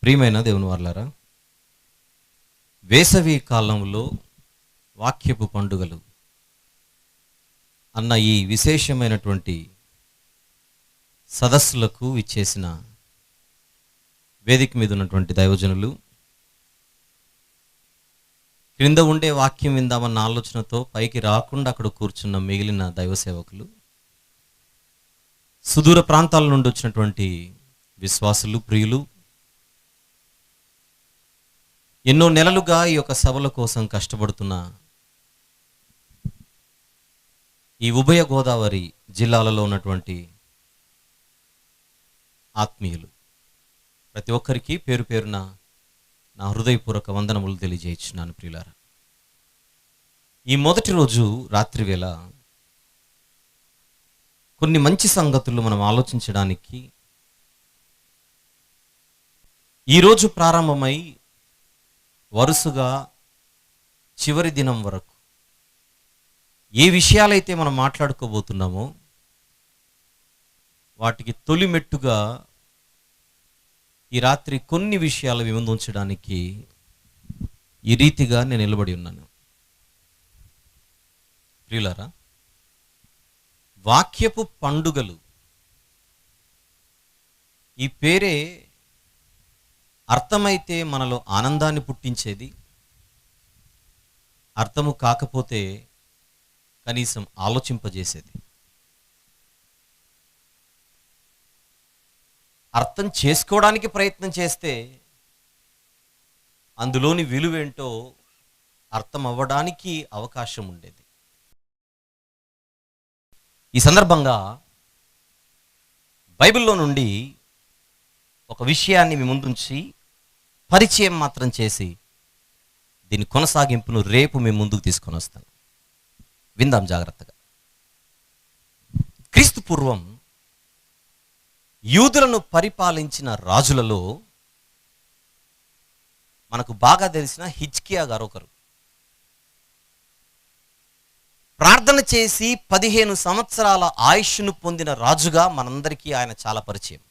ప్రియమైన దేవుని వారలారా, వేసవి కాలంలో వాక్యపు పండుగలు అన్న ఈ విశేషమైనటువంటి సదస్సులకు ఇచ్చేసిన వేదిక మీద ఉన్నటువంటి దైవజనులు, క్రింద ఉండే వాక్యం విందామన్న ఆలోచనతో పైకి రాకుండా అక్కడ కూర్చున్న మిగిలిన దైవ సేవకులు, సుదూర ప్రాంతాల నుండి వచ్చినటువంటి విశ్వాసులు, ప్రియులు, ఎన్నో నెలలుగా ఈ యొక్క సభల కోసం కష్టపడుతున్న ఈ ఉభయ గోదావరి జిల్లాలలో ఉన్నటువంటి ఆత్మీయులు, ప్రతి ఒక్కరికి పేరు పేరున నా హృదయపూర్వక వందనములు తెలియజేయించున్నాను. ప్రియులారా, ఈ మొదటి రోజు రాత్రి వేళ కొన్ని మంచి సంగతులు మనం ఆలోచించడానికి ఈరోజు ప్రారంభమై వరుసగా చివరి దినం వరకు ఏ విషయాలైతే మనం మాట్లాడుకోబోతున్నామో వాటికి తొలి మెట్టుగా ఈ రాత్రి కొన్ని విషయాలు మీ ముందు ఉంచడానికి ఈ రీతిగా నేను నిలబడి ఉన్నాను. ప్రియులారా, వాక్యపు పండుగలు ఈ పేరే అర్థమైతే మనలో ఆనందాన్ని పుట్టించేది, అర్థము కాకపోతే కనీసం ఆలోచింపజేసేది. అర్థం చేసుకోవడానికి ప్రయత్నం చేస్తే అందులోని విలువేంటో అర్థం అవ్వడానికి అవకాశం ఉండేది. ఈ సందర్భంగా బైబిల్లో నుండి ఒక విషయాన్ని మీ ముందుంచి పరిచయం మాత్రం చేసి దీని కొనసాగింపును రేపు మీ ముందుకు తీసుకొని వస్తాను. విందాం జాగ్రత్తగా. క్రీస్తు పూర్వం యూదులను పరిపాలించిన రాజులలో మనకు బాగా తెలిసిన హిజ్కియా గారు ఒకరు. ప్రార్థన చేసి 15 సంవత్సరాల ఆయుష్ను పొందిన రాజుగా మనందరికీ ఆయన చాలా పరిచయం.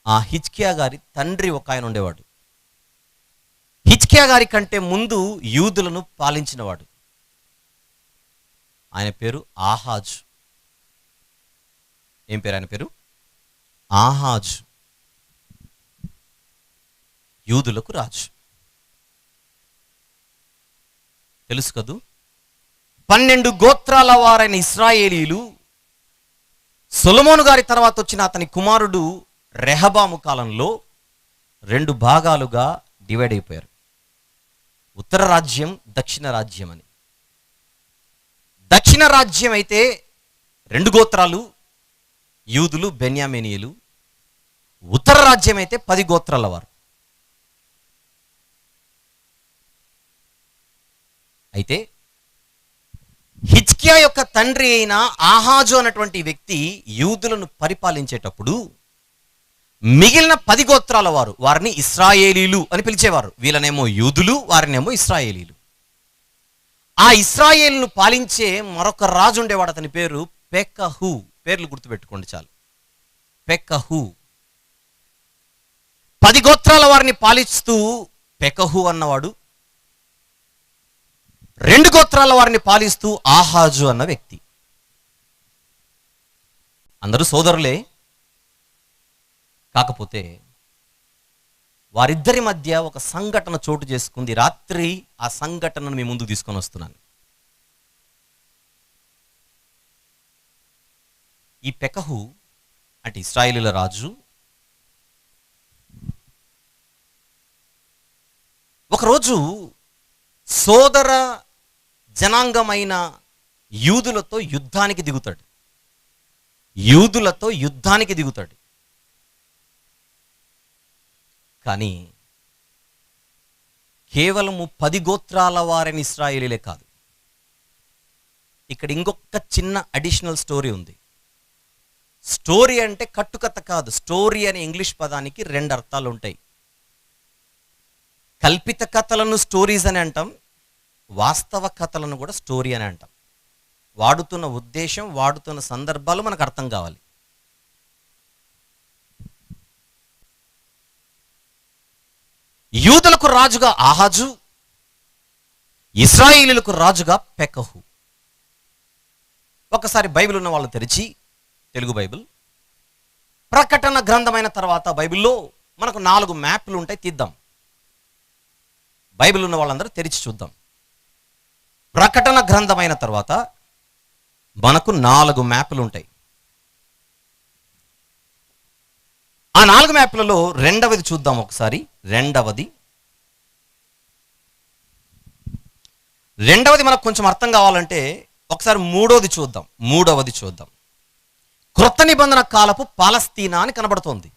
ఆ హిజ్కియా గారి తండ్రి ఒక ఆయన ఉండేవాడు. హిజ్కియా గారి కంటే ముందు యూదులను పాలించినవాడు. ఆయన పేరు ఆహాజు. ఏం పేరు ఆయన పేరు? ఆహాజు. యూదులకు రాజు. తెలుసు కదూ. 12 గోత్రాల వారైన ఇశ్రాయేలీలు సొలొమోను గారి తర్వాత వచ్చిన అతని కుమారుడు రెహబాము కాలంలో 2 భాగాలుగా డివైడ్ అయిపోయారు. ఉత్తర రాజ్యం, దక్షిణ రాజ్యం అని. దక్షిణ రాజ్యం అయితే 2 గోత్రాలు, యూదులు, బెన్యామీనీయులు. ఉత్తర రాజ్యం అయితే 10 గోత్రాల వారు. అయితే హిజ్కియా యొక్క తండ్రి అయిన ఆహాజు అన్నటువంటి వ్యక్తి యూదులను పరిపాలించేటప్పుడు మిగిలిన 10 గోత్రాల వారు, వారిని ఇశ్రాయేలీలు అని పిలిచేవారు. వీళ్ళనేమో యూదులు, వారినేమో ఇశ్రాయేలీలు. ఆ ఇశ్రాయేలును పాలించే మరొక రాజు ఉండేవాడు. అతని పేరు పెకహు. పేర్లు గుర్తుపెట్టుకోండి చాలు. పెకహు. 10 గోత్రాల వారిని పాలిస్తూ పెకహు అన్నవాడు, 2 గోత్రాల వారిని పాలిస్తూ ఆహాజు అన్న వ్యక్తి. అందరూ సోదరులే. కాకపోతే వారిద్దరి మధ్య ఒక సంఘటన చోటు చేసుకుంది. రాత్రి ఆ సంఘటనను మీ ముందుకు తీసుకొని వస్తున్నాను. ఈ పెకహు అంటే ఇశ్రాయేలీల రాజు ఒకరోజు సోదర జనాంగమైన యూదులతో యుద్ధానికి దిగుతాడు. కానీ కేవలము 10 గోత్రాల వారిని ఇశ్రాయేలీలే కాదు. ఇక్కడ ఇంకొక చిన్న అడిషనల్ స్టోరీ ఉంది. స్టోరీ అంటే కట్టుకథ కాదు. స్టోరీ అనే ఇంగ్లీష్ పదానికి 2 అర్థాలు ఉంటాయి. కల్పిత కథలను స్టోరీస్ అని అంటాం, వాస్తవ కథలను కూడా స్టోరీ అని అంటాం. వాడుతున్న ఉద్దేశం, వాడుతున్న సందర్భాలు మనకు అర్థం కావాలి. యూదులకు రాజుగా ఆహాజు, ఇశ్రాయేలీయులకు రాజుగా పెకహు. ఒకసారి బైబిల్ ఉన్న వాళ్ళు తెరిచి, తెలుగు బైబిల్, ప్రకటన గ్రంథమైన తర్వాత బైబిల్లో మనకు 4 మ్యాప్లు ఉంటాయి, తీద్దాం. బైబిల్ ఉన్న వాళ్ళందరూ తెరిచి చూద్దాం. ప్రకటన గ్రంథమైన తర్వాత మనకు 4 మ్యాప్లు ఉంటాయి. ఆ 4 మ్యాప్లలో రెండవది చూద్దాం ఒకసారి. రెండవది మనకు కొంచెం అర్థం కావాలంటే ఒకసారి మూడవది చూద్దాం. క్రొత్త నిబంధన కాలపు పాలస్తీనా అని కనబడుతోంది.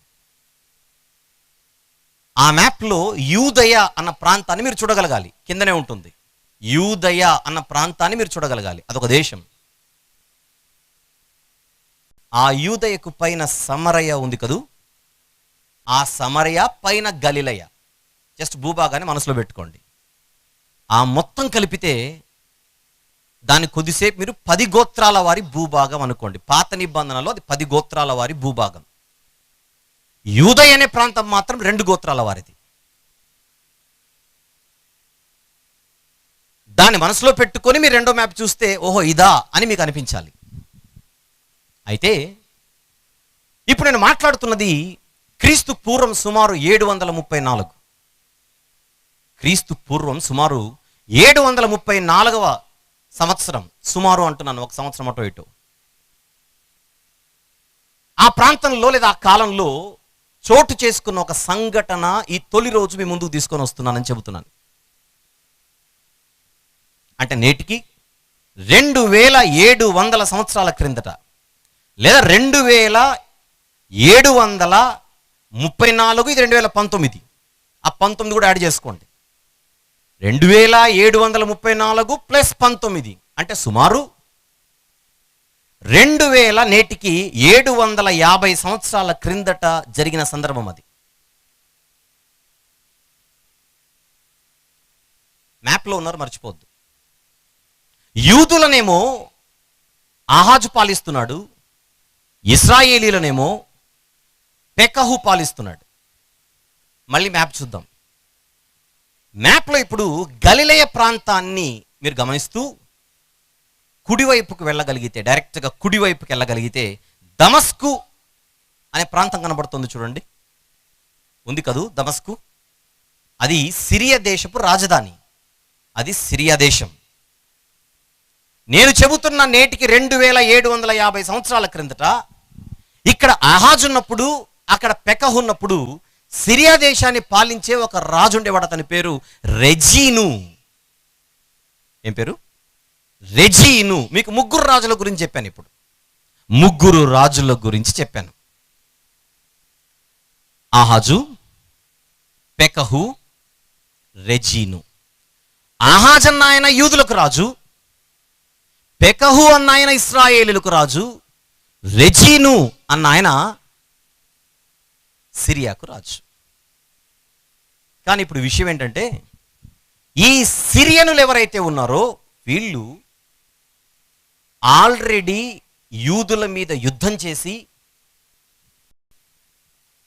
ఆ మ్యాప్లో యూదయ అన్న ప్రాంతాన్ని మీరు చూడగలగాలి, కిందనే ఉంటుంది. యూదయ అన్న ప్రాంతాన్ని మీరు చూడగలగాలి, అదొక దేశం. ఆ యూదయకు పైన సమరయ ఉంది కదూ, ఆ సమరయ పైన గలిలయ. జస్ట్ భూభాగాన్ని మనసులో పెట్టుకోండి. ఆ మొత్తం కలిపితే దాన్ని కొద్దిసేపు మీరు 10 గోత్రాల వారి భూభాగం అనుకోండి. పాత నిబంధనలో అది 10 గోత్రాల వారి భూభాగం. యూదయ అనే ప్రాంతం మాత్రం 2 గోత్రాల వారిది. దాన్ని మనసులో పెట్టుకొని మీరు రెండో మ్యాప్ చూస్తే ఓహో ఇదా అని మీకు అనిపించాలి. అయితే ఇప్పుడు నేను మాట్లాడుతున్నది క్రీస్తు పూర్వం సుమారు 734. క్రీస్తు పూర్వం సుమారు 734వ సంవత్సరం, సుమారు అంటున్నాను, 1 సంవత్సరం అటో ఇటో, ఆ ప్రాంతంలో లేదా ఆ కాలంలో చోటు చేసుకున్న ఒక సంఘటన ఈ తొలి రోజు మీ ముందుకు తీసుకొని వస్తున్నానని చెబుతున్నాను. అంటే నేటికి 2700 సంవత్సరాల క్రిందట, లేదా 2734, ఇది 2019, ఆ 19 కూడా యాడ్ చేసుకోండి. 2734 ప్లస్ 19 అంటే సుమారు 2000, నేటికి 750 సంవత్సరాల క్రిందట జరిగిన సందర్భం అది. మ్యాప్లో ఉన్నారు, మర్చిపోద్దు. యూదులనేమో ఆహాజు పాలిస్తున్నాడు, ఇశ్రాయేలీలనేమో పెకహు పాలిస్తున్నాడు. మళ్ళీ మ్యాప్ చూద్దాం. మ్యాప్లో ఇప్పుడు గలిలయ ప్రాంతాన్ని మీరు గమనిస్తూ కుడివైపుకు వెళ్ళగలిగితే, డైరెక్ట్గా కుడివైపుకి వెళ్ళగలిగితే దమస్కు అనే ప్రాంతం కనబడుతుంది. చూడండి, ఉంది కదూ దమస్కు. అది సిరియా దేశపు రాజధాని, అది సిరియా దేశం. నేను చెబుతున్న నేటికి 2750 సంవత్సరాల క్రిందట ఇక్కడ ఆహాజు ఉన్నప్పుడు, అక్కడ పెకహు ఉన్నప్పుడు సిరియా దేశాన్ని పాలించే ఒక రాజు ఉండేవాడు. అతని పేరు రెజీను. ఏం పేరు? రెజీను. మీకు 3 రాజుల గురించి చెప్పాను. ఇప్పుడు 3 రాజుల గురించి చెప్పాను. ఆహాజు, పెకహు, రెజీను. ఆహాజ్ అన్న ఆయన యూదులకు రాజు, పెకహు అన్న ఆయన ఇశ్రాయేలులకు రాజు, రెజీను అన్న ఆయన సిరియాకు రాజు. కానీ ఇప్పుడు విషయం ఏంటంటే, ఈ సిరియనులు ఎవరైతే ఉన్నారో వీళ్ళు ఆల్రెడీ యూదుల మీద యుద్ధం చేసి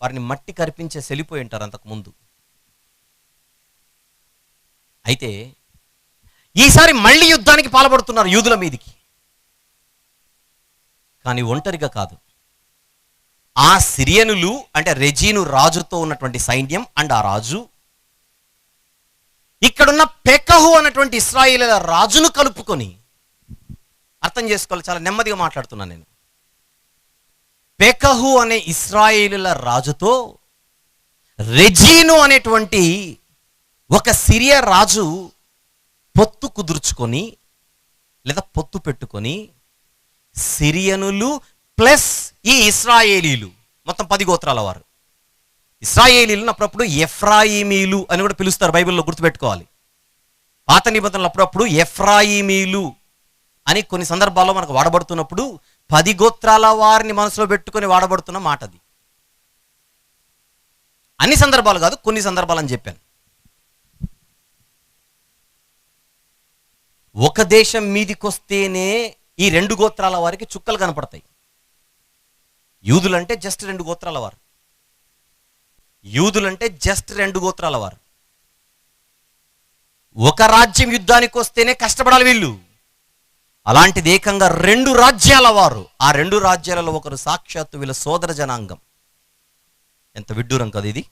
వారిని మట్టి కరిపించే సెలిపోయి ఉంటారు అంతకుముందు. అయితే ఈసారి మళ్ళీ యుద్ధానికి పాల్పడుతున్నారు యూదుల మీదికి. కానీ ఒంటరిగా కాదు. ఆ సిరియనులు అంటే రెజీను రాజుతో ఉన్నటువంటి సైన్యం అండ్ ఆ రాజు ఇక్కడున్న పెకహు అన్నటువంటి ఇశ్రాయేలీల రాజును కలుపుకొని, అర్థం చేసుకోవాలి, చాలా నెమ్మదిగా మాట్లాడుతున్నాను నేను. పెకహు అనే ఇశ్రాయేలీల రాజుతో రెజీను అనేటువంటి ఒక సిరియా రాజు పొత్తు కుదుర్చుకొని లేదా పొత్తు పెట్టుకొని సిరియనులు ప్లస్ ఈ ఇశ్రాయేలీలు మొత్తం 10 గోత్రాల వారు. ఇశ్రాయేలీలను అప్పుడప్పుడు ఎఫ్రాయిమీలు అని కూడా పిలుస్తారు, బైబిల్లో గుర్తుపెట్టుకోవాలి. పాత నిబంధనలు అప్పుడప్పుడు ఎఫ్రాయిమీలు అని కొన్ని సందర్భాల్లో మనకు వాడబడుతున్నప్పుడు 10 గోత్రాల వారిని మనసులో పెట్టుకొని వాడబడుతున్న మాట అది. అన్ని సందర్భాలు కాదు, కొన్ని సందర్భాలు అని చెప్పాను. ఒక దేశం మీదికొస్తేనే ఈ 2 గోత్రాల వారికి చుక్కలు కనపడతాయి. యూదులంటే జస్ట్ 2 గోత్రాల వారు. యూదులంటే జస్ట్ 2 గోత్రాల వారు. ఒక రాజ్యం యుద్ధానికి వస్తేనే కష్టపడాలి వీళ్ళు. అలాంటిది ఏకంగా 2 రాజ్యాల వారు, ఆ 2 రాజ్యాలలో ఒకరు సాక్షాత్తు వీళ్ళ సోదర జనాంగం. ఎంత విడ్డూరం కదా ఇది.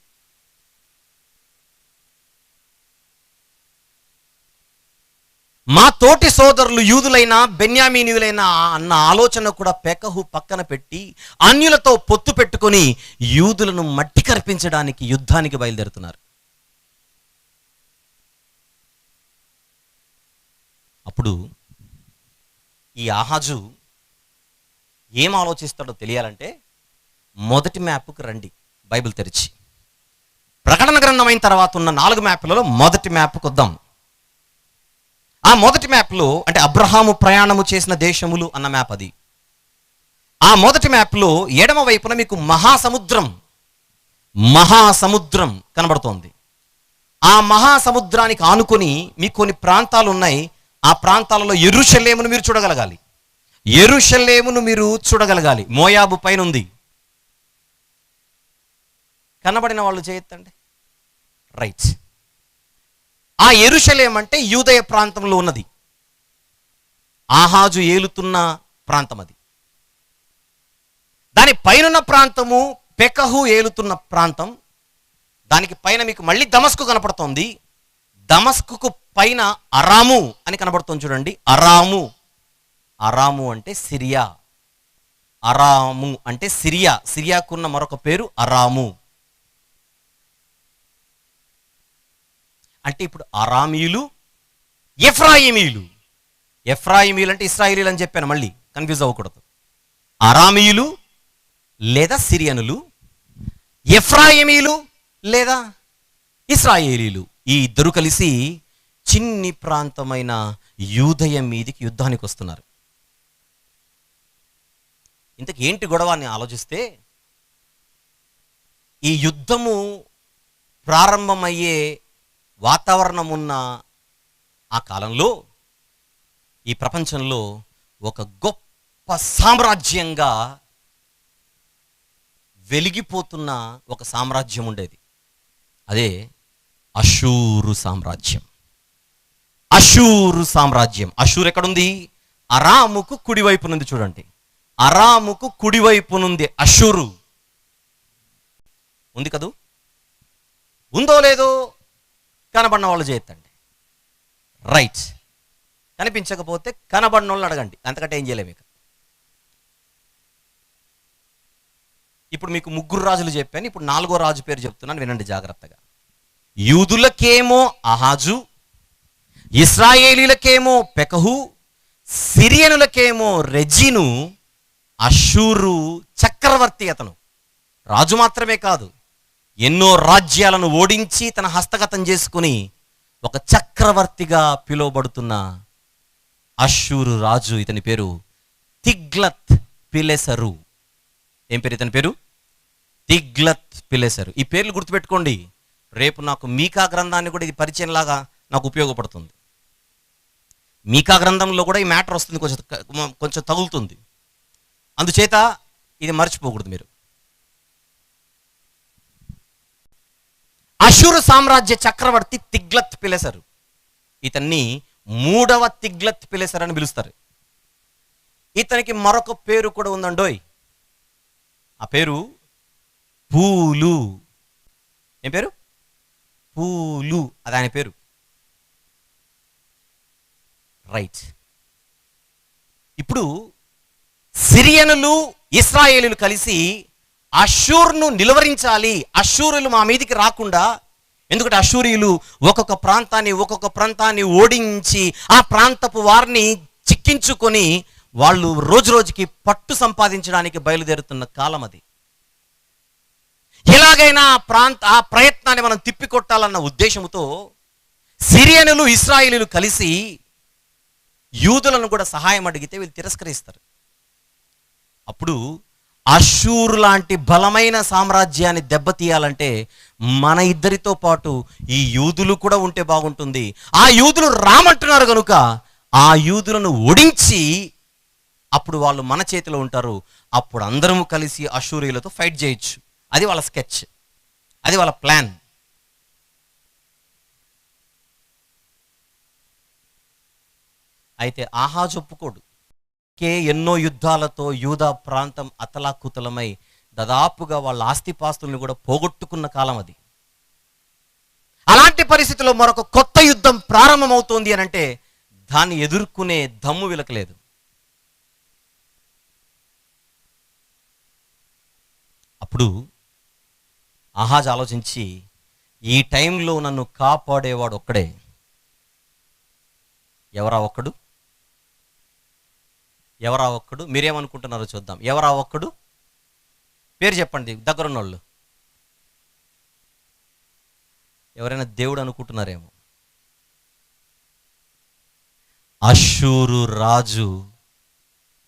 మా తోటి సోదరులు యూదులైన బెన్యామీనీయులైన అన్న ఆలోచన కూడా పెకహు పక్కన పెట్టి అన్యులతో పొత్తు పెట్టుకొని యూదులను మట్టి కర్పించడానికి యుద్ధానికి బయలుదేరుతున్నారు. అప్పుడు ఈ ఆహాజు ఏం ఆలోచిస్తాడో తెలియాలంటే మొదటి మ్యాప్కి రండి, బైబిల్ తెరిచి. ప్రకటన గ్రంథం అయిన తర్వాత ఉన్న 4 మ్యాప్లలో మొదటి మ్యాప్కి వద్దాం. ఆ మొదటి మ్యాప్లో అంటే అబ్రహాము ప్రయాణము చేసిన దేశములు అన్న మ్యాప్ అది. ఆ మొదటి మ్యాప్లో ఎడమ వైపున మీకు మహాసముద్రం కనబడుతోంది. ఆ మహాసముద్రానికి ఆనుకొని మీకు కొన్ని ప్రాంతాలు ఉన్నాయి. ఆ ప్రాంతాలలో యెరూషలేమును మీరు చూడగలగాలి. మోయాబు పైన ఉంది. కనబడిన వాళ్ళు చేయొద్దండి. రైట్. ఆ యెరూషలేం అంటే యూదయ ప్రాంతంలో ఉన్నది. ఆహాజు ఏలుతున్న ప్రాంతం అది. దాని పైనున్న ప్రాంతము పెకహు ఏలుతున్న ప్రాంతం. దానికి పైన మీకు మళ్ళీ దమస్కు కనపడుతోంది. దమస్కుకు పైన అరాము అని కనబడుతోంది చూడండి. అరాము అంటే సిరియా. సిరియాకున్న మరొక పేరు అరాము. అంటే ఇప్పుడు అరామీయులు, ఎఫ్రాయిమీయులు అంటే ఇశ్రాయేలీలు అని చెప్పాను, మళ్ళీ కన్ఫ్యూజ్ అవ్వకూడదు. అరామీయులు లేదా సిరియనులు, ఎఫ్రాయిమీయులు లేదా ఇశ్రాయేలీలు, ఈ ఇద్దరు కలిసి చిన్ని ప్రాంతమైన యూదయ మీదికి యుద్ధానికి వస్తున్నారు. ఇంతకు ఏంటి గొడవ అని ఆలోచిస్తే, ఈ యుద్ధము ప్రారంభమయ్యే వాతావరణం ఉన్న ఆ కాలంలో ఈ ప్రపంచంలో ఒక గొప్ప సామ్రాజ్యంగా వెలిగిపోతున్న ఒక సామ్రాజ్యం ఉండేది. అదే అషూరు సామ్రాజ్యం. అషూరు ఎక్కడుంది? అరాముకు కుడివైపునుంది. చూడండి, అరాముకు కుడివైపునుంది అషూరు. ఉంది కదూ? ఉందో లేదో కనబడిన వాళ్ళు చేయొద్దండి. రైట్. కనిపించకపోతే కనబడిన వాళ్ళని అడగండి, అంతకంటే ఏం చేయలేము. ఇప్పుడు మీకు 3 రాజులు చెప్పాను, ఇప్పుడు 4వ రాజు పేరు చెప్తున్నాను, వినండి జాగ్రత్తగా. యూదులకేమో అహాజు, ఇశ్రాయేలీలకేమో పెకహు, సిరియనులకేమో రెజీను. అషూరు చక్రవర్తి. అతను రాజు మాత్రమే కాదు, ఎన్నో రాజ్యాలను ఓడించి తన హస్తగతం చేసుకుని ఒక చక్రవర్తిగా పిలువబడుతున్న అషూరు రాజు. ఇతని పేరు తిగ్లత్ పిలెసరు. ఏం పేరు ఇతని పేరు? తిగ్లత్ పిలెసరు. ఈ పేర్లు గుర్తుపెట్టుకోండి, రేపు నాకు మీకా గ్రంథాన్ని కూడా ఇది పరిచయంలాగా నాకు ఉపయోగపడుతుంది. మీకా గ్రంథంలో కూడా ఈ మ్యాటర్ వస్తుంది, కొంచెం తగులుతుంది. అందుచేత ఇది మర్చిపోకూడదు మీరు. అషూరు సామ్రాజ్య చక్రవర్తి తిగ్లత్ పిలెసరు. ఇతన్ని 3వ తిగ్లత్ పిలెసర్ అని పిలుస్తారు. ఇతనికి మరొక పేరు కూడా ఉందండోయ్. ఆ పేరు పూలు. ఏం పేరు? పూలు. అది ఆయన పేరు. రైట్. ఇప్పుడు సిరియనులు, ఇశ్రాయేలీలు కలిసి అషూరును నిలువరించాలి, అషూరులు మా మీదికి రాకుండా. ఎందుకంటే అషూరీయులు ఒక్కొక్క ప్రాంతాన్ని ఓడించి ఆ ప్రాంతపు వారిని చిక్కించుకొని వాళ్ళు రోజు రోజుకి పట్టు సంపాదించడానికి బయలుదేరుతున్న కాలం అది. ఎలాగైనా ఆ ప్రయత్నాన్ని మనం తిప్పికొట్టాలన్న ఉద్దేశంతో సిరియనులు, ఇశ్రాయేలీలు కలిసి యూదులను కూడా సహాయం అడిగితే వీళ్ళు తిరస్కరిస్తారు. అప్పుడు అషూరు లాంటి బలమైన సామ్రాజ్యాన్ని దెబ్బతీయాలంటే మన ఇద్దరితో పాటు ఈ యూదులు కూడా ఉంటే బాగుంటుంది. ఆ యూదులు రామంటున్నారు కనుక ఆ యూదులను ఓడించి అప్పుడు వాళ్ళు మన చేతిలో ఉంటారు. అప్పుడు అందరం కలిసి అషూరీయులతో ఫైట్ చేయొచ్చు. అది వాళ్ళ స్కెచ్, అది వాళ్ళ ప్లాన్. అయితే ఆహాజు ఒప్పుకోడు. ఎన్నో యుద్ధాలతో యూదా ప్రాంతం అతలాకుతలమై దాదాపుగా వాళ్ళ ఆస్తిపాస్తుల్ని కూడా పోగొట్టుకున్న కాలం అది. అలాంటి పరిస్థితిలో మరొక కొత్త యుద్ధం ప్రారంభమవుతోంది అని అంటే దాన్ని ఎదుర్కొనే దమ్ము విలకలేదు. అప్పుడు ఆహాజ్ ఆలోచించి, ఈ టైంలో నన్ను కాపాడేవాడు ఒక్కడే. ఎవరా ఒక్కడు? ఎవరా ఒక్కడు? మీరేమనుకుంటున్నారో చూద్దాం. ఎవరా ఒక్కడు? పేరు చెప్పండి దగ్గరున్నోళ్ళు. ఎవరైనా దేవుడు అనుకుంటున్నారేమో. అష్షూరు రాజు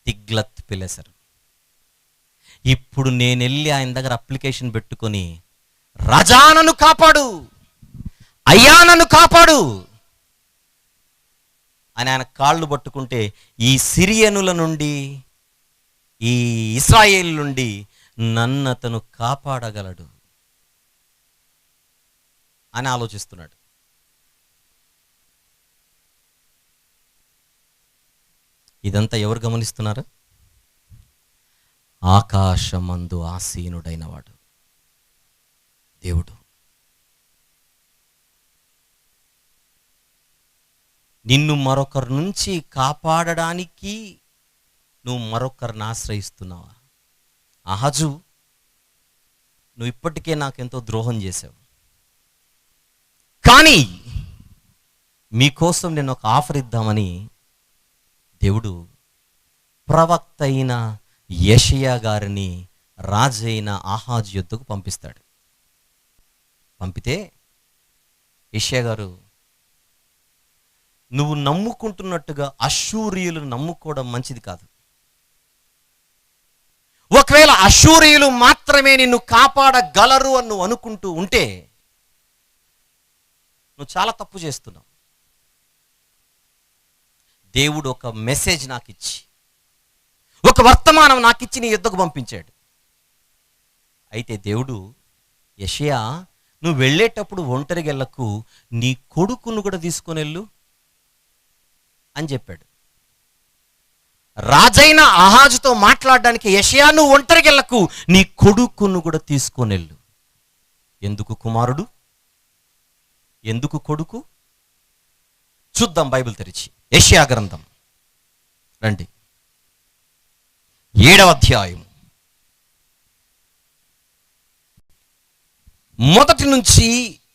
తిగ్లత్ పిలెసర్. ఇప్పుడు నేను వెళ్ళి ఆయన దగ్గర అప్లికేషన్ పెట్టుకొని, రాజా నన్ను కాపాడు, అయ్యా నన్ను కాపాడు అని ఆయన కాళ్ళు పట్టుకుంటే, ఈ సిరియనుల నుండి, ఈ ఇశ్రాయేలు నుండి నన్ను అతను కాపాడగలడు అని ఆలోచిస్తున్నాడు. ఇదంతా ఎవరు గమనిస్తున్నారు? ఆకాశమందు ఆసీనుడైన వాడు దేవుడు. నిన్ను మరొకరి నుంచి కాపాడడానికి నువ్వు మరొకరిని ఆశ్రయిస్తున్నావా? ఆహాజు, నువ్వు ఇప్పటికే నాకెంతో ద్రోహం చేశావు, కానీ మీకోసం నేను ఒక ఆఫర్ ఇద్దామని దేవుడు ప్రవక్త అయిన యెషయా గారిని రాజైన ఆహాజు యొద్దకు పంపిస్తాడు. పంపితే యెషయా గారు, నువ్వు నమ్ముకుంటున్నట్టుగా అష్షూరీయులను నమ్ముకోవడం మంచిది కాదు. ఒకవేళ అష్షూరీయులు మాత్రమే నిన్ను కాపాడగలరు అని నువ్వు అనుకుంటూ ఉంటే నువ్వు చాలా తప్పు చేస్తున్నావు. దేవుడు ఒక మెసేజ్ నాకు ఇచ్చి, ఒక వర్తమానం నాకు ఇచ్చి నీ యుద్ధకు పంపించాడు. అయితే దేవుడు, యెషయా, నువ్వు వెళ్ళేటప్పుడు ఒంటరిగా వెళ్ళకు, నీ కొడుకును కూడా తీసుకొని వెళ్ళు అని చెప్పాడు. రాజైన ఆహాజుతో మాట్లాడడానికి, యెషయా నువ్వు ఒంటరిగా వెళ్ళకు, నీ కొడుకును కూడా తీసుకొని వెళ్ళు. ఎందుకు కుమారుడు, ఎందుకు కొడుకు? చూద్దాం బైబిల్ తెరిచి. యెషయా గ్రంథం రండి, 7వ అధ్యాయం మొదటి నుంచి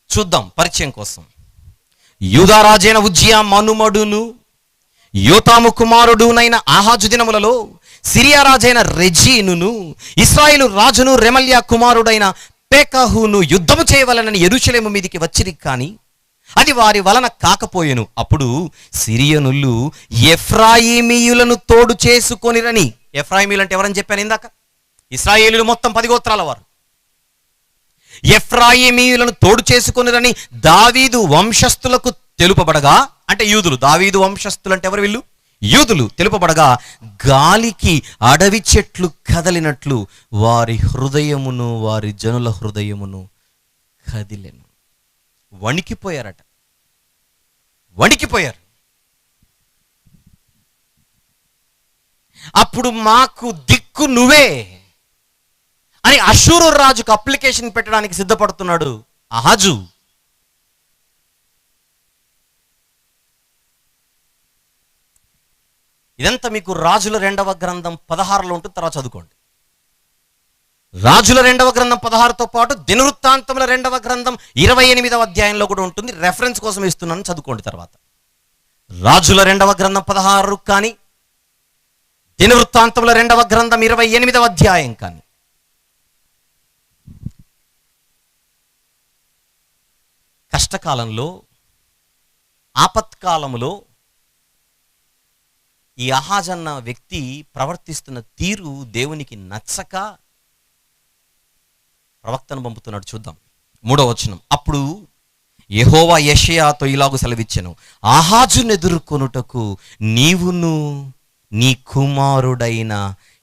చూద్దాం పరిచయం కోసం. యూదా రాజైన ఉజ్జియా మనుమడును యోతాము కుమారుడునైన ఆహాజు దినములలో సిరియా రాజైన రెజీనును ఇశ్రాయేలు రాజును రెమల్యా కుమారుడైన పెకహును యుద్ధము చేయవలనని యెరూషలేము మీదికి వచ్చిరి, కానీ అది వారి వలన కాకపోయెను. అప్పుడు సిరియనులు ఎఫ్రాయిమీయులను తోడు చేసుకొనిరని. ఎఫ్రాయిమీయులు అంటే ఎవరని చెప్పాను ఇందాక? ఇశ్రాయేలీయులు మొత్తం 10 గోత్రాల వారు. ఎఫ్రాయిమీయులను తోడు చేసుకొనిరని దావీదు వంశస్థులకు తెలుపబడగా, అంటే యూదులు, దావీదు వంశస్థులు అంటే ఎవరు? వీళ్ళు యూదులు. తెలుపబడగా గాలికి అడవి చెట్లు కదలినట్లు వారి హృదయమును వారి జనుల హృదయమును కదిలెను. వణికిపోయారట, వణికిపోయారు. అప్పుడు మాకు దిక్కు నువ్వే అని అష్షూరు రాజుకు అప్లికేషన్ పెట్టడానికి సిద్ధపడుతున్నాడు ఆహాజు. ఇదంతా మీకు రాజుల 2వ గ్రంథం 16లో ఉంటుంది, తర్వాత చదువుకోండి. రాజుల 2వ గ్రంథం 16తో పాటు దినవృత్తాంతముల 2వ గ్రంథం 28వ అధ్యాయంలో కూడా ఉంటుంది. రెఫరెన్స్ కోసం ఇస్తున్నాను, చదువుకోండి తర్వాత. రాజుల 2వ గ్రంథం 16 కానీ దినవృత్తాంతముల 2వ గ్రంథం 28వ అధ్యాయం కానీ. కష్టకాలంలో, ఆపత్కాలములో ఈ ఆహాజ్ అన్న వ్యక్తి ప్రవర్తిస్తున్న తీరు దేవునికి నచ్చక ప్రవక్తను పంపుతున్నాడు. చూద్దాం 3వ వచనం. అప్పుడు యెహోవా యెషయాతో ఇలాగు సెలవిచ్చెను, ఆహాజును ఎదుర్కొనుటకు నీవును నీ కుమారుడైన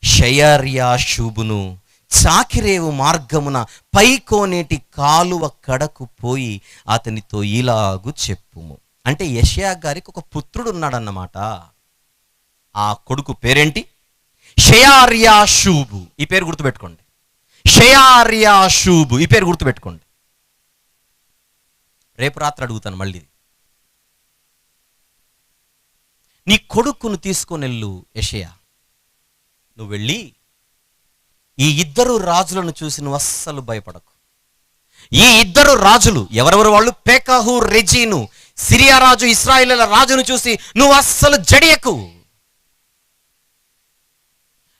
షయర్యాషూబును చాకిరేవు మార్గమున పైకోనేటి కాలువ కడకు పోయి అతనితో ఇలాగు చెప్పుము. అంటే యెషయా గారికి ఒక పుత్రుడు ఉన్నాడన్నమాట. ఆ కొడుకు పేరేంటి? షెయార్యాషూబు. ఈ పేరు గుర్తుపెట్టుకోండి. షెయార్యాషూబు, ఈ పేరు గుర్తుపెట్టుకోండి. రేపు రాత్రి అడుగుతాను మళ్ళీ. నీ కొడుకును తీసుకొని వెళ్ళు యెషయా, నువ్వు వెళ్ళి ఈ ఇద్దరు రాజులను చూసి నువ్వు అస్సలు భయపడకు. ఈ ఇద్దరు రాజులు ఎవరెవరు వాళ్ళు? పెకహు, రెజీను. సిరియా రాజు, ఇశ్రాయేలీయుల రాజును చూసి నువ్వు అస్సలు జడియకు,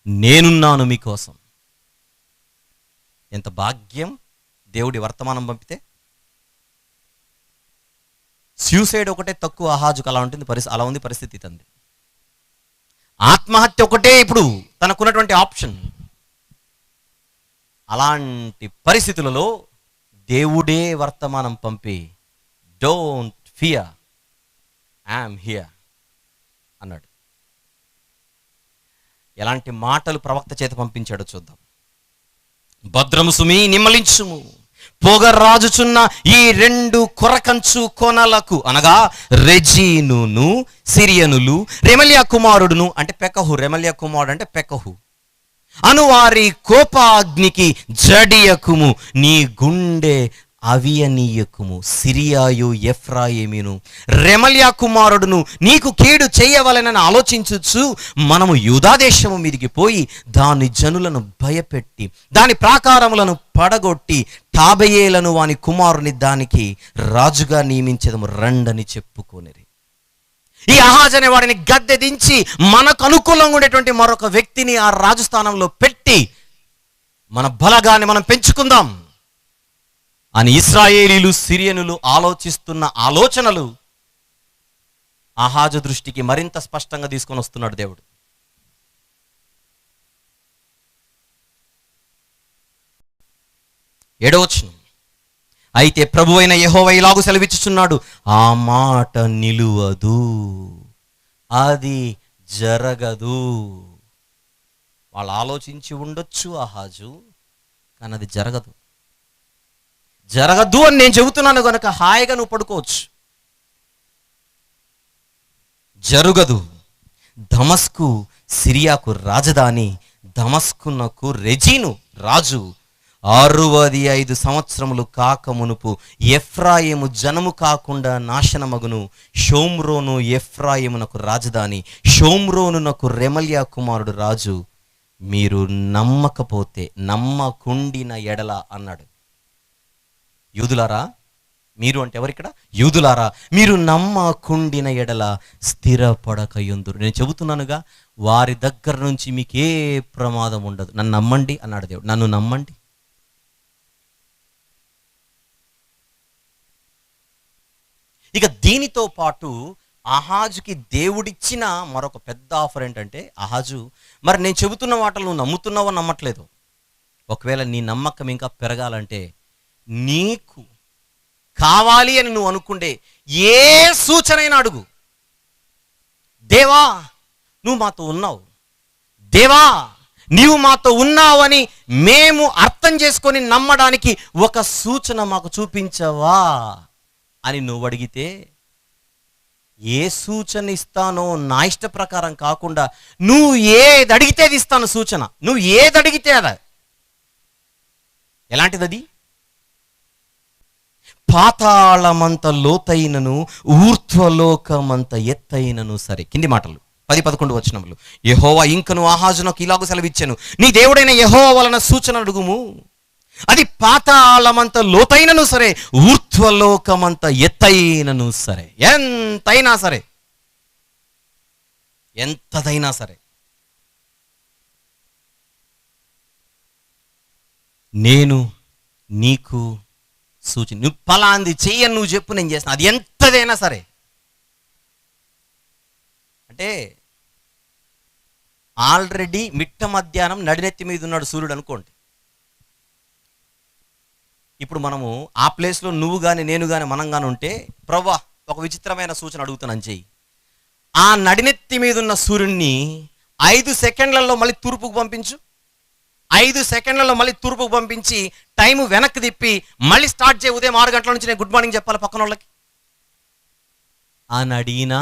నేనున్నాను మీకోసం. ఎంత భాగ్యం దేవుడి వర్తమానం పంపితే. సూసైడ్ ఒకటే తక్కువ ఆహాజుకు, అలా ఉంటుంది అలా ఉంది పరిస్థితి తంది. ఆత్మహత్య ఒకటే ఇప్పుడు తనకున్నటువంటి ఆప్షన్. అలాంటి పరిస్థితులలో దేవుడే వర్తమానం పంపి డోంట్ ఫియర్, ఐఎమ్ హియర్ అన్నాడు. ఎలాంటి మాటలు ప్రవక్త చేత పంపించాడో చూద్దాం. భద్రము సుమి, నిమ్మలించుము, పొగరాజుచున్న ఈ రెండు కొరకంచు కొనలకు, అనగా రెజీనును సిరియనులు, రెమల్యా కుమారుడును అంటే పెకహు, రెమల్యా కుమారుడు అంటే పెకహు, అనువారి కోపాగ్నికి జడియకుము, నీ గుండె అవియనీయకుము. సిరియాయు ఎఫ్రాయిమును రెమల్యా కుమారుడును నీకు కీడు చేయవలెనని ఆలోచించుచు మనము యూదా దేశము మీదికి పోయి దాని జనులను భయపెట్టి దాని ప్రాకారములను పడగొట్టి తాబెయేలను వాని కుమారుని దానికి రాజుగా నియమించదము రండని చెప్పుకొనిరి. ఈ అహాజ్ అనే వాడిని గద్దె దించి మనకు అనుకూలంగా ఉండేటువంటి మరొక వ్యక్తిని ఆ రాజు స్థానంలో పెట్టి మన బలగాన్ని మనం పెంచుకుందాం అని ఇశ్రాయేలీలు, సిరియనులు ఆలోచిస్తున్న ఆలోచనలు అహాజు దృష్టికి మరింత స్పష్టంగా తీసుకొని వస్తున్నాడు దేవుడు. 7వ వచనం, అయితే ప్రభువైన యెహోవా ఇలాగు సెలవిచ్చుచున్నాడు, ఆ మాట నిలువదు, అది జరగదు. వాళ్ళు ఆలోచించి ఉండొచ్చు అహాజు, కానీ అది జరగదు. జరగదు అని నేను చెబుతున్నాను కనుక హాయిగా నువ్వు పడుకోవచ్చు. జరగదు. దమస్కు సిరియాకు రాజధాని, దమస్కునకు రెజీను రాజు. 65 సంవత్సరములు కాక మునుపు ఎఫ్రాయిము జనము కాకుండా నాశనమగును. షోమ్రోను ఎఫ్రాయిమునకు రాజధాని, షోమ్రోనునకు రెమల్యా కుమారుడు రాజు. మీరు నమ్మకపోతే నమ్మకుండిన ఎడల అన్నాడు. యూదులారా, మీరు అంటే ఎవరిక్కడ? యూదులారా, మీరు నమ్మకుండిన ఎడల స్థిరపడకయుందురు. నేను చెబుతున్నానుగా, వారి దగ్గర నుంచి మీకు ఏ ప్రమాదం ఉండదు. నన్ను నమ్మండి అన్నాడు దేవుడు. నన్ను నమ్మండి. ఇక దీనితో పాటు అహాజుకి దేవుడిచ్చిన మరొక పెద్ద ఆఫర్ ఏంటంటే, అహాజు, మరి నేను చెబుతున్న వాటలు నువ్వు నమ్ముతున్నావో నమ్మట్లేదు. ఒకవేళ నీ నమ్మకం ఇంకా పెరగాలంటే నీకు కావాలి అని నువ్వు అనుకుంటే ఏ సూచనైనా అడుగు. దేవా నువ్వు మాతో ఉన్నావు, దేవా నీవు మాతో ఉన్నావని మేము అర్థం చేసుకొని నమ్మడానికి ఒక సూచన మాకు చూపించవా అని నువ్వు అడిగితే, ఏ సూచన ఇస్తానో నా ఇష్ట ప్రకారం కాకుండా నువ్వు ఏది అడిగితే అది ఇస్తాను సూచన. నువ్వు ఏది అడిగితే అదా. ఎలాంటిది అది? పాతాళమంత లోతైనను ఊర్ధ్వలోకమంత ఎత్తైనను సరే. కింది మాటలు 10-11 వచనములు. యెహోవా ఇంకను ఆహాజునకు ఇలాగూ సెలవిచ్చెను, నీ దేవుడైన యెహోవా వలన సూచన అడుగుము. అది పాతాళమంత లోతైనను సరే, ఊర్ధ్వలోకమంత ఎత్తైనను సరే. ఎంతైనా సరే, ఎంతదైనా సరే. నేను నీకు సూచన, నువ్వు పలాంది చెయ్యని నువ్వు చెప్పు, నేను చేస్తాను. అది ఎంతదైనా సరే. అంటే ఆల్రెడీ మిట్ట మధ్యాహ్నం నడినెత్తి మీద ఉన్నాడు సూర్యుడు అనుకోండి. ఇప్పుడు మనము ఆ ప్లేస్లో నువ్వు కానీ నేను కానీ మనం కానీ ఉంటే, ప్రవ్వా ఒక విచిత్రమైన సూచన అడుగుతానని చెయ్యి. ఆ నడినెత్తి మీద ఉన్న సూర్యుడిని 5 సెకండ్లలో మళ్ళీ తూర్పుకు పంపించు. 5 సెకండ్లలో మళ్ళీ తూర్పుకు పంపించి టైము వెనక్కి తిప్పి మళ్ళీ స్టార్ట్ చేయి. ఉదయం 6 గంటల నుంచి నేను గుడ్ మార్నింగ్ చెప్పాలి పక్కన వాళ్ళకి అని అడిగినా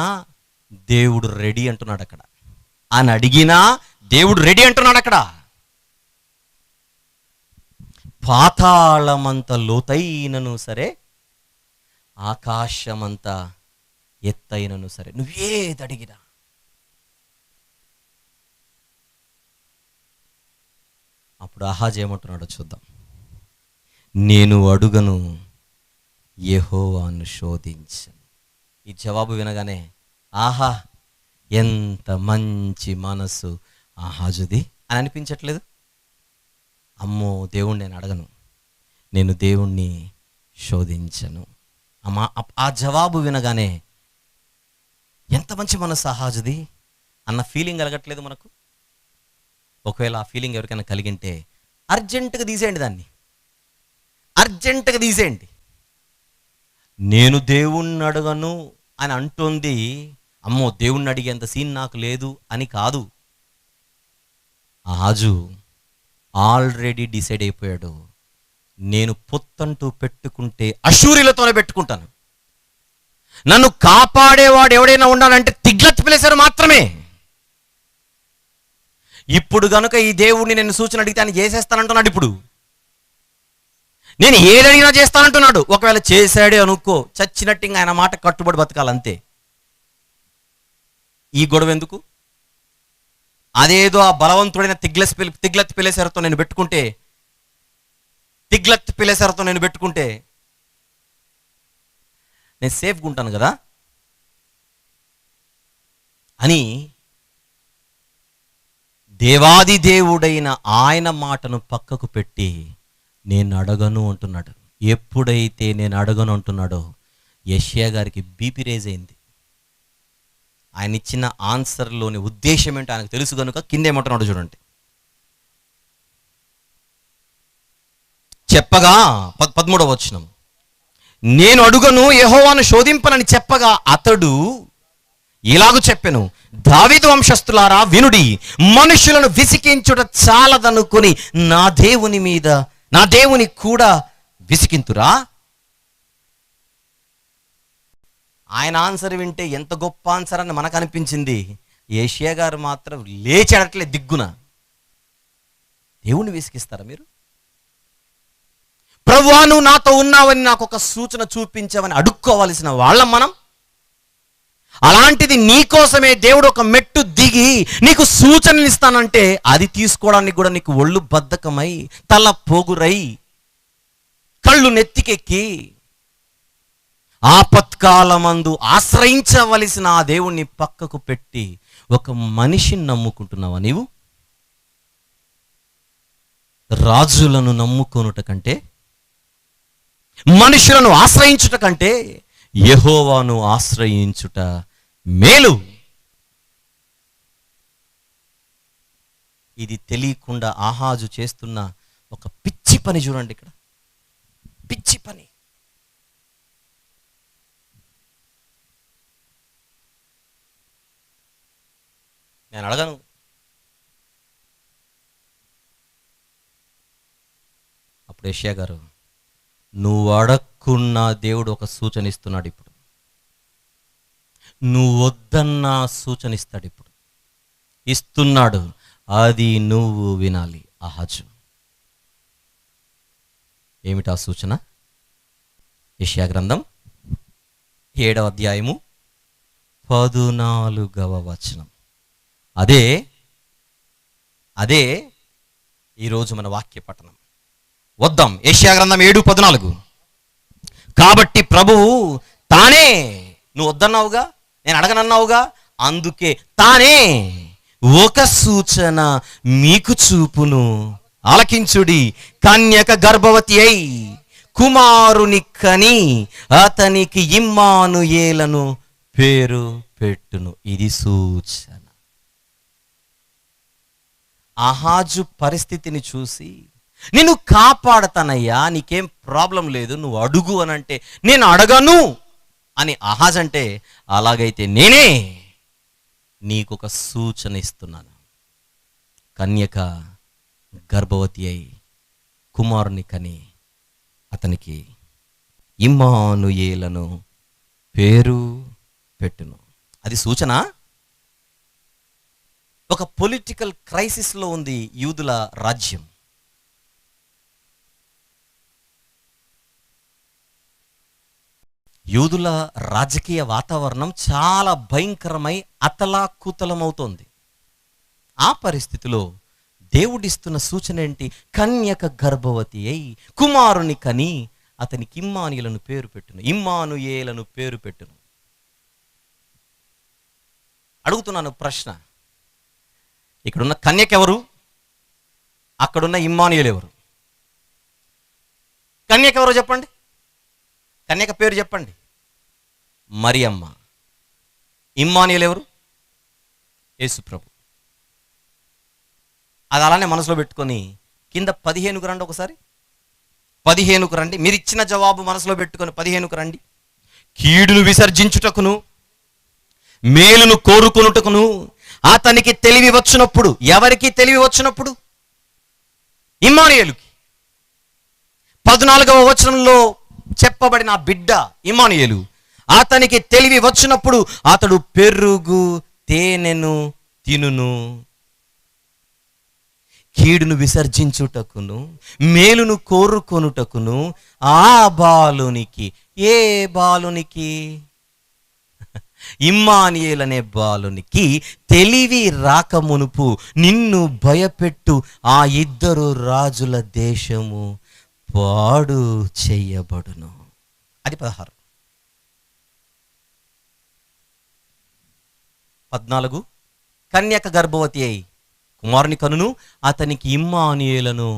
దేవుడు రెడీ అంటున్నాడు అక్కడ. అని అడిగినా దేవుడు రెడీ అంటున్నాడు. అక్కడ పాతాళమంత లోతైనను సరే, ఆకాశమంత ఎత్తైనను సరే, నువ్వేది అడిగినా. అప్పుడు ఆహాజు ఏమంటున్నాడో చూద్దాం. నేను అడుగను, యెహోవాను శోధించను. ఈ జవాబు వినగానే ఆహా, ఎంత మంచి మనసు ఆహాజుది అని అనిపించట్లేదు? అమ్మో, దేవుణ్ణి నేను అడగను, నేను దేవుణ్ణి శోధించను. అమ్మా, ఆ జవాబు వినగానే ఎంత మంచి మనసు ఆహాజుది అన్న ఫీలింగ్ కలగట్లేదు మనకు? ఒకవేళ ఆ ఫీలింగ్ ఎవరికైనా కలిగింటే అర్జెంటుగా తీసేయండి, దాన్ని అర్జెంటుగా తీసేయండి. నేను దేవుణ్ణి అడగను అని అంటోంది, అమ్మో దేవుణ్ణి అడిగేంత సీన్ నాకు లేదు అని కాదు. ఆహాజు ఆల్రెడీ డిసైడ్ అయిపోయాడు, నేను పొత్తంటూ పెట్టుకుంటే అశూరీలతోనే పెట్టుకుంటాను. నన్ను కాపాడేవాడు ఎవడైనా ఉండాలంటే తిగ్లత్ పిలేసారు మాత్రమే. ఇప్పుడు గనుక ఈ దేవుడిని నేను సూచన అడిగితే ఆయన చేసేస్తానంటున్నాడు. ఇప్పుడు నేను ఏది అడిగినా చేస్తానంటున్నాడు. ఒకవేళ చేశాడే అనుకో, చచ్చినట్టు ఆయన మాట కట్టుబడి బతకాలంతే. ఈ గొడవ ఎందుకు? అదేదో ఆ బలవంతుడైన తిగ్లత్ పిలేసర్తో నేను పెట్టుకుంటే, నేను సేఫ్గా ఉంటాను కదా అని దేవాది దేవుడైన ఆయన మాటను పక్కకు పెట్టి నేను అడగను అంటున్నాడు. ఎప్పుడైతే నేను అడగను అంటున్నాడో యెషయా గారికి బీపీ రేజ్ అయింది. ఆయన ఇచ్చిన ఆన్సర్లోని ఉద్దేశం ఏంటో ఆయనకు తెలుసు కనుక కింద ఏమంటున్నాడు చూడండి. చెప్పగా 13వ వచనం, నేను అడుగను యెహోవాను శోధింపనని చెప్పగా అతడు ఇలాగు చెప్పెను, దావీదు వంశస్థులారా వినుడి, మనుషులను విసికించుట చాలదనుకొని నా దేవుని కూడా విసికింతురా. ఆయన ఆన్సర్ వింటే ఎంత గొప్ప ఆన్సర్ అని మనకు అనిపించింది. యెషయా గారు మాత్రం లేచాడట్లే దిగ్గున. దేవుణ్ణి విసికిస్తారా మీరు? ప్రభువా, నువ్వు నాతో ఉన్నావని నాకు ఒక సూచన చూపించవని అడుక్కోవాల్సిన వాళ్ళం మనం. అలాంటిది నీకోసమే దేవుడు ఒక మెట్టు దిగి నీకు సూచనలు ఇస్తానంటే అది తీసుకోవడానికి కూడా నీకు ఒళ్ళు బద్ధకమై, తల పోగురై, కళ్ళు నెత్తికెక్కి ఆపత్కాలమందు ఆశ్రయించవలసిన ఆ దేవుణ్ణి పక్కకు పెట్టి ఒక మనిషిని నమ్ముకుంటున్నావా నీవు? రాజులను నమ్ముకొనుట కంటే, మనుషులను ఆశ్రయించుట కంటే యెహోవాను ఆశ్రయించుట మేలు. ఇది తెలియకుండా ఆహాజు చేస్తున్న ఒక పిచ్చి పని చూడండి. ఇక్కడ పిచ్చి పని. నేను అడగను, అప్పుడు యెషయా గారు, నువ్వు అడక్కున్న దేవుడు ఒక సూచన ఇస్తున్నాడు. ఇప్పుడు నువ్వు వద్దన్న సూచన ఇస్తాడు. ఇప్పుడు ఇస్తున్నాడు, అది నువ్వు వినాలి. ఆహాజు, ఏమిటా సూచన? యెషయా గ్రంథం 7వ అధ్యాయము 14వ వచనం. అదే ఈరోజు మన వాక్య పఠనం. వద్దాం, యెషయా గ్రంథం 7:14. కాబట్టి ప్రభువు తానే, నువ్వు వద్దన్నావుగా, నేను అడగనన్నావుగా, అందుకే తానే ఒక సూచన మీకు చూపును, ఆలకించుడి. కన్యక గర్భవతి అయి కుమారుని కని అతనికి ఇమ్మానుయేలను పేరు పెట్టును. ఇది సూచన. ఆహాజు పరిస్థితిని చూసి, నేను కాపాడతానయ్యా, నీకేం ప్రాబ్లం లేదు, నువ్వు అడుగు అని అంటే, నేను అడగను అని ఆహాజ్ అంటే, అలాగైతే నేనే నీకొక సూచన ఇస్తున్నాను. కన్యక గర్భవతి అయి కుమారుని కని అతనికి ఇమ్మానుయేలను పేరు పెట్టును. అది సూచన. ఒక పొలిటికల్ క్రైసిస్లో ఉంది యూదుల రాజ్యం. యూదుల రాజకీయ వాతావరణం చాలా భయంకరమై అతలాకుతలమవుతోంది. ఆ పరిస్థితిలో దేవుడిస్తున్న సూచన ఏంటి? కన్యక గర్భవతి అయి కుమారుని కని అతనికి ఇమ్మానుయేలను పేరు పెట్టును. అడుగుతున్నాను ప్రశ్న, ఇక్కడున్న కన్యక ఎవరు? అక్కడున్న ఇమ్మానుయేలు ఎవరు? కన్యక ఎవరో చెప్పండి, కన్యక పేరు చెప్పండి. మరియమ్మ. ఇమ్మానుయేలు ఎవరు? యేసుప్రభు. అది అలానే మనసులో పెట్టుకొని కింద 15కు రండి. ఒకసారి 15కు రండి. మీరు ఇచ్చిన జవాబు మనసులో పెట్టుకొని 15కు రండి. కీడును విసర్జించుటకును మేలును కోరుకొనుటకును అతనికి తెలివి వచ్చినప్పుడు. ఎవరికి తెలివి వచ్చినప్పుడు? ఇమ్మానుయేలుకి. 14వ వచనంలో చెప్పబడిన బిడ్డ ఇమ్మానుయేలు. అతనికి తెలివి వచ్చినప్పుడు అతడు పెరుగు తేనెను తినును. కీడును విసర్జించుటకును మేలును కోరుకొనుటకును ఆ బాలునికి. ఏ బాలునికి? ఇమ్మానుయేలు అనే బాలునికి తెలివి రాకమునుపు నిన్ను భయపెట్టు ఆ ఇద్దరు రాజుల దేశము పాడు చెయ్యబడును. అది 16. 14 కన్యక గర్భవతి అయి కుమారుని కనును అతనికి ఇమ్మానుయేలను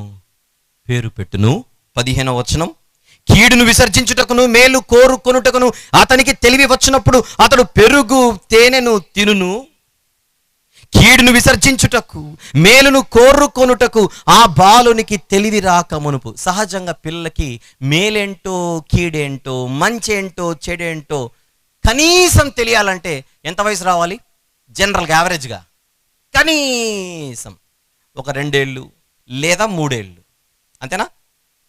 పేరు పెట్టును. 15వ వచనం, కీడును విసర్జించుటకును మేలు కోరుకొనుటకును అతనికి తెలివి వచ్చినప్పుడు అతడు పెరుగు తేనెను తినును. కీడును విసర్జించుటకు మేలును కోరుకొనుటకు ఆ బాలునికి తెలివి రాకమునుపు. సహజంగా పిల్లలకి మేలేంటో కీడేంటో మంచేంటో చెడేంటో కనీసం తెలియాలంటే ఎంత వయసు రావాలి? జనరల్గా యావరేజ్గా కనీసం ఒక 2 ఏళ్ళు లేదా 3 ఏళ్ళు, అంతేనా?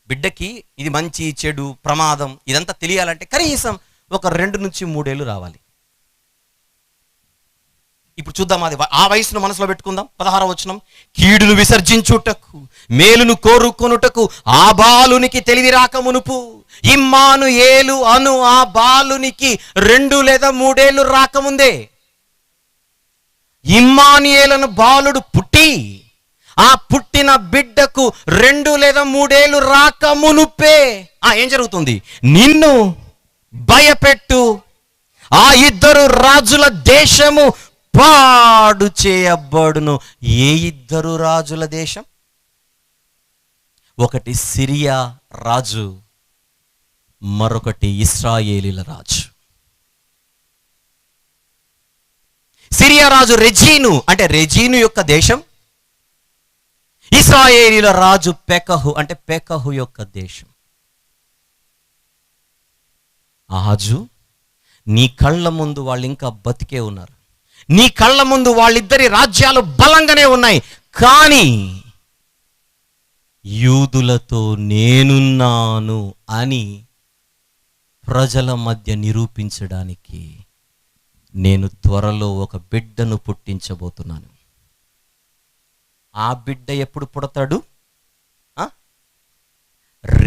బిడ్డకి ఇది మంచి చెడు ప్రమాదం ఇదంతా తెలియాలంటే కనీసం ఒక 2 నుంచి 3 ఏళ్ళు రావాలి. ఇప్పుడు చూద్దాం, అది ఆ వయసును మనసులో పెట్టుకుందాం. 16వ వచనం, కీడును విసర్జించుటకు మేలును కోరుకొనుటకు ఆ బాలునికి తెలివి రాకమునుపు. ఇమ్మానుయేలు అను ఆ బాలునికి 2 లేదా 3 ఏళ్ళు రాకముందే ఇమ్మానుయేలను బాలుడు పుట్టి ఆ పుట్టిన బిడ్డకు 2 లేదా 3 ఏళ్ళు రాకమునుపే ఏం జరుగుతుంది? నిన్ను భయపెట్టు ఆ ఇద్దరు రాజుల దేశము పాడు చేయబడును. ఏ ఇద్దరు రాజుల దేశం? ఒకటి సిరియా రాజు, మరొకటి ఇశ్రాయేలీల రాజు. సిరియా రాజు రెజీను, అంటే రెజీను యొక్క దేశం. ఇశ్రాయేలీల రాజు పెకహు, అంటే పెకహు యొక్క దేశం. ఆహాజు, నీ కళ్ళ ముందు వాళ్ళు ఇంకా బతికే ఉన్నారు. నీ కళ్ళ ముందు వాళ్ళిద్దరి రాజ్యాలు బలంగానే ఉన్నాయి. కానీ యూదులతో నేనున్నాను అని ప్రజల మధ్య నిరూపించడానికి నేను త్వరలో ఒక బిడ్డను పుట్టించబోతున్నాను. ఆ బిడ్డ ఎప్పుడు పుడతాడు?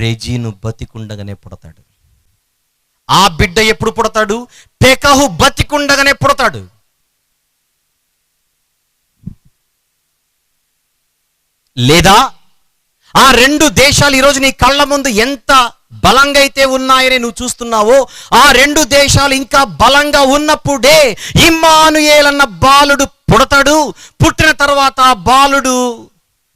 రెజీను బతికుండగానే పుడతాడు. ఆ బిడ్డ ఎప్పుడు పుడతాడు? పెకహు బతికుండగానే పుడతాడు. లేదా ఆ 2 దేశాలు ఈరోజు నీ కళ్ళ ముందు ఎంత బలంగా అయితే ఉన్నాయని నువ్వు చూస్తున్నావో ఆ 2 దేశాలు ఇంకా బలంగా ఉన్నప్పుడే ఇమ్మానుయేలన్న బాలుడు పుడతాడు. పుట్టిన తర్వాత ఆ బాలుడు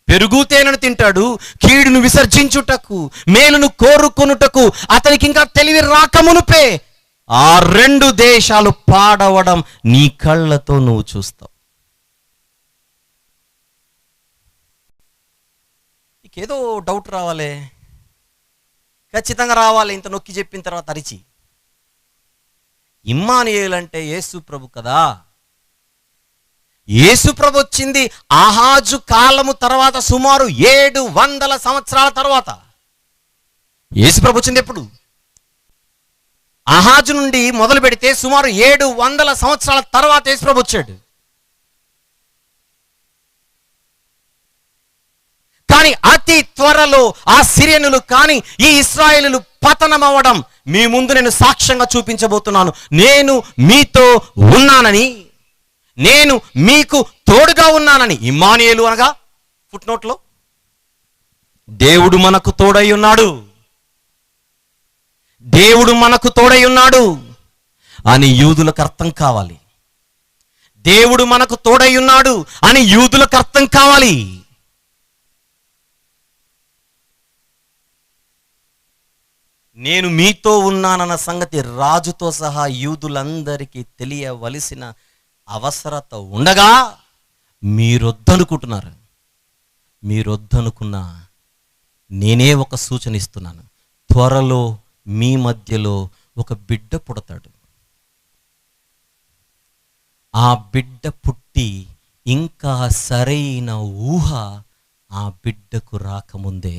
పెరుగు తేనెను తింటాడు. కీడును విసర్జించుటకు మేలును కోరుకొనుటకు అతనికి ఇంకా తెలివి రాకమునుపే ఆ 2 దేశాలు పాడవడం నీ కళ్ళతో నువ్వు చూస్తావు. ఏదో డౌట్ రావాలి, ఖచ్చితంగా రావాలి. ఇంత నొక్కి చెప్పిన తర్వాత అరిచి, ఇమ్మానుయేలు అంటే యేసు ప్రభు కదా. యేసు ప్రభు వచ్చింది ఆహాజు కాలము తర్వాత, సుమారు 700 సంవత్సరాల తర్వాత. యేసు ప్రభు వచ్చింది ఎప్పుడు? ఆహాజు నుండి మొదలు పెడితే సుమారు 700 సంవత్సరాల తర్వాత యేసు ప్రభు వచ్చాడు. కానీ అతి త్వరలో ఆ సిరియనులు కానీ ఈ ఇశ్రాయేలీయులు పతనమవ్వడం మీ ముందు నేను సాక్ష్యంగా చూపించబోతున్నాను. నేను మీతో ఉన్నానని, నేను మీకు తోడుగా ఉన్నానని. ఇమ్మానుయేలు అనగా ఫుట్నోట్లో దేవుడు మనకు తోడై ఉన్నాడు, దేవుడు మనకు తోడై ఉన్నాడు అని యూదులకు అర్థం కావాలి. దేవుడు మనకు తోడై ఉన్నాడు అని యూదులకు అర్థం కావాలి. నేను మీతో ఉన్నానన్న సంగతి రాజుతో సహా యూదులందరికీ తెలియవలసిన అవసరత ఉండగా మీరొద్దనుకుంటున్నారు. మీరొద్దనుకున్నా నేనే ఒక సూచన ఇస్తున్నాను. త్వరలో మీ మధ్యలో ఒక బిడ్డ పుడతాడు. ఆ బిడ్డ పుట్టి ఇంకా సరైన ఊహ ఆ బిడ్డకు రాకముందే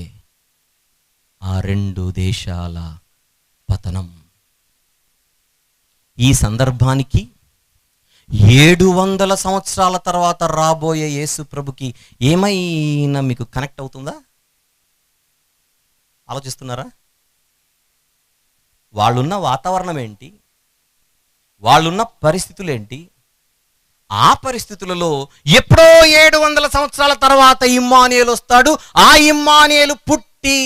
ఆ 2 దేశాల పతనం. ఈ సందర్భానికి 700 సంవత్సరాల తర్వాత రాబోయే యేసు ప్రభుకి ఏమైనా మీకు కనెక్ట్ అవుతుందా? ఆలోచిస్తున్నారా? వాళ్ళున్న వాతావరణం ఏంటి, వాళ్ళున్న పరిస్థితులు ఏంటి? ఆ పరిస్థితులలో ఎప్పుడో 700 సంవత్సరాల తర్వాత ఇమ్మానుయేలు వస్తాడు. ఆ ఇమ్మానుయేలు పుట్టి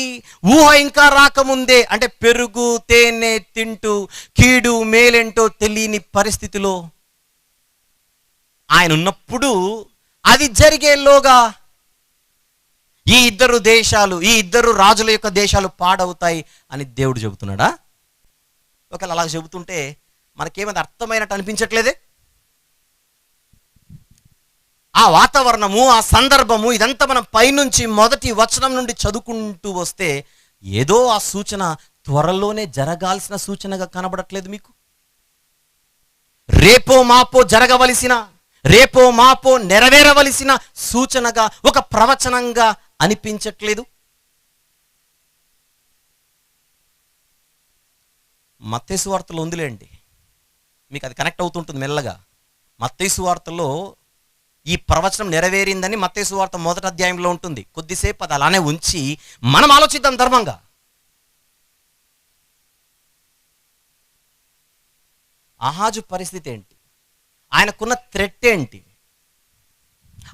ఊహ ఇంకా రాకముందే, అంటే పెరుగు తేనె తింటూ కీడు మేలేంటో తెలియని పరిస్థితిలో ఆయన ఉన్నప్పుడు అది జరిగేలోగా ఈ 2 దేశాలు, ఈ 2 రాజుల యొక్క దేశాలు పాడవుతాయి అని దేవుడు చెబుతున్నాడా? ఒకవేళ అలా చెబుతుంటే మనకేమైనా అర్థమైనట్టు అనిపించట్లేదే? ఆ వాతావరణము, ఆ సందర్భము, ఇదంతా మనం పైనుంచి మొదటి వచనం నుండి చదువుకుంటూ వస్తే ఏదో ఆ సూచన త్వరలోనే జరగాల్సిన సూచనగా కనబడట్లేదు మీకు? రేపో మాపో జరగవలసిన, రేపో మాపో నెరవేరవలసిన సూచనగా, ఒక ప్రవచనంగా అనిపించట్లేదు? మత్తయి సువార్తలో ఉందిలేండి, మీకు అది కనెక్ట్ అవుతుంటుంది మెల్లగా. మత్తయి సువార్తలో ఈ ప్రవచనం నెరవేరిందని మత్తయి సువార్త 1వ అధ్యాయంలో ఉంటుంది. కొద్దిసేపు అది అలానే ఉంచి మనం ఆలోచిద్దాం ధర్మంగా. ఆహాజు పరిస్థితి ఏంటి, ఆయనకున్న థ్రెట్ ఏంటి,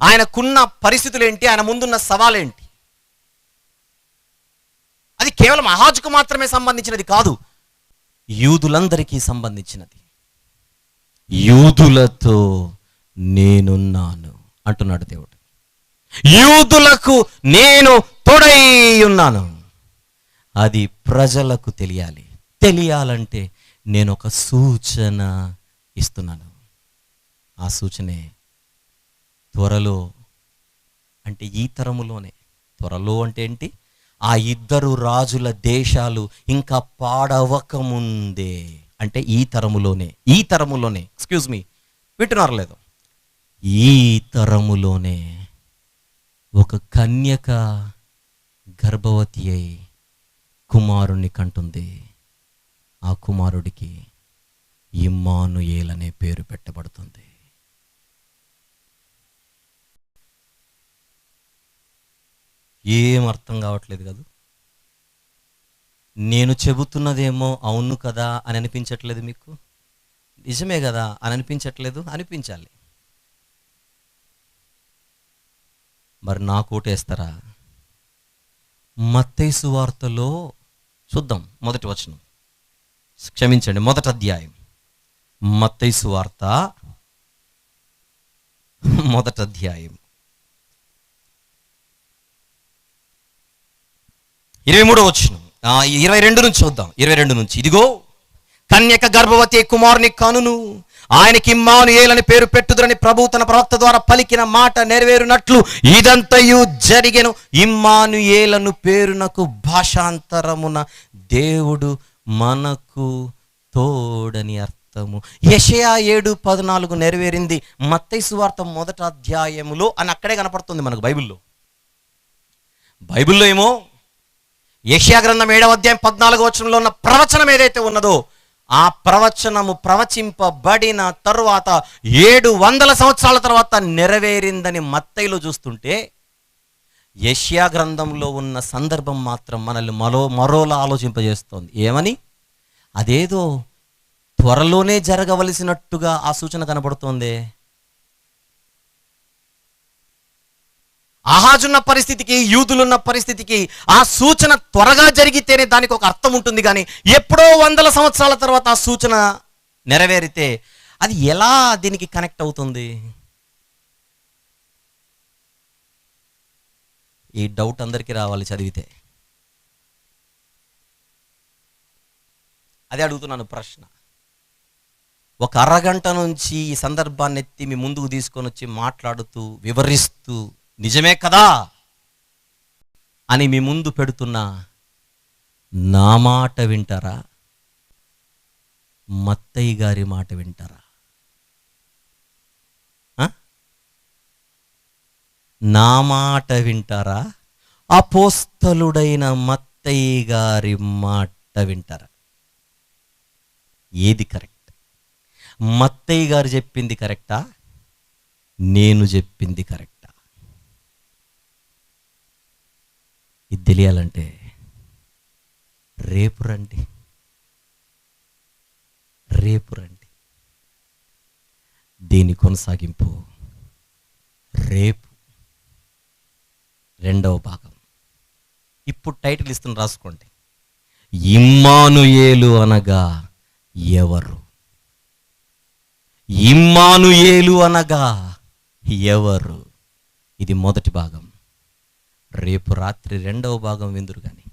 ఆయనకున్న పరిస్థితులు ఏంటి, ఆయన ముందున్న సవాలేంటి? అది కేవలం ఆహాజుకు మాత్రమే సంబంధించినది కాదు, యూదులందరికీ సంబంధించినది. యూదులతో నేనున్నాను అంటున్నాడు దేవుడు. యూదులకు నేను తోడై ఉన్నాను. అది ప్రజలకు తెలియాలి. తెలియాలంటే నేను ఒక సూచన ఇస్తున్నాను. ఆ సూచనే త్వరలో, అంటే ఈ తరములోనే. త్వరలో అంటే ఏంటి? ఆ 2 రాజుల దేశాలు ఇంకా పాడవకముందే, అంటే ఈ తరములోనే. ఈ తరములోనే, ఎక్స్క్యూజ్ మీ, వింటున్నారు లేదు? ఈ తరములోనే ఒక కన్యక గర్భవతి అయి కుమారుణ్ణి కంటుంది. ఆ కుమారుడికి ఇమ్మానుయేల్ అనే పేరు పెట్టబడుతుంది. ఏం అర్థం కావట్లేదు కదా? నేను చెబుతున్నదేమో అవును కదా అని అనిపించట్లేదు మీకు? నిజమే కదా అని అనిపించట్లేదు? అనిపించాలి. మరి నాకు ఓటేస్తారా? మత్తయి సువార్తలో చూద్దాం, మొదటి వచనం, క్షమించండి 1వ అధ్యాయం, మత్తయి సువార్త 1వ అధ్యాయం 23వ వచనం, 22 నుంచి చూద్దాం. 22 నుంచి, ఇదిగో కన్యక గర్భవతి కుమారుని కనును, ఆయనకి ఇమ్మానుయేల్ అని పేరు పెట్టుదురని ప్రభువు తన ప్రవక్త ద్వారా పలికిన మాట నెరవేరునట్లు ఇదంతయు జరిగెను. ఇమ్మానుయేలను పేరునకు భాషాంతరమున దేవుడు మనకు తోడని అర్థము. యెషయా 7:14 నెరవేరింది మత్తయి సువార్త 1వ అధ్యాయములో అని అక్కడే కనపడుతుంది మనకు బైబిల్లో. బైబిల్లో ఏమో యెషయా గ్రంథం 7వ అధ్యాయం 14వ వచనంలో ఉన్న ప్రవచనం ఏదైతే ఉన్నదో, ఆ ప్రవచనము ప్రవచింపబడిన తరువాత 700 సంవత్సరాల తర్వాత నెరవేరిందని మత్తయిలో చూస్తుంటే, యెషయా గ్రంథంలో ఉన్న సందర్భం మాత్రం మనల్ని మరోలా ఆలోచింపజేస్తోంది. ఏమని? అదేదో త్వరలోనే జరగవలసినట్టుగా ఆ సూచన కనబడుతోంది. ఆహాజున్న పరిస్థితికి, యూదులున్న పరిస్థితికి ఆ సూచన త్వరగా జరిగితేనే దానికి ఒక అర్థం ఉంటుంది. కానీ ఎప్పుడో 100 సంవత్సరాల తర్వాత ఆ సూచన నెరవేరితే అది ఎలా దీనికి కనెక్ట్ అవుతుంది? ఈ డౌట్ అందరికీ రావాలి చదివితే. అదే అడుగుతున్నాను ప్రశ్న. ఒక అరగంట నుంచి ఈ సందర్భాన్ని ఎత్తి మీ ముందుకు తీసుకొని వచ్చి మాట్లాడుతూ వివరిస్తూ నిజమే కదా అని మీ ముందు పెడుతున్నా, నా మాట వింటారా, మత్తయి గారి మాట వింటారా? నా మాట వింటారా, అపోస్తలుడైన మత్తయి గారి మాట వింటారా? ఏది కరెక్ట్? మత్తయి గారు చెప్పింది కరెక్టా, నేను చెప్పింది కరెక్టా? ఇది తెలియాలంటే రేపు రండి, రేపు రండి. దీని కొనసాగింపు రేపు, 2వ భాగం. ఇప్పుడు టైటిల్ ఇస్తున్న రాసుకోండి. ఇమ్మానుయేలు అనగా ఎవరు? ఇమ్మానుయేలు అనగా ఎవరు? ఇది మొదటి భాగం. రేపు రాత్రి 2వ భాగం విందురు కానీ.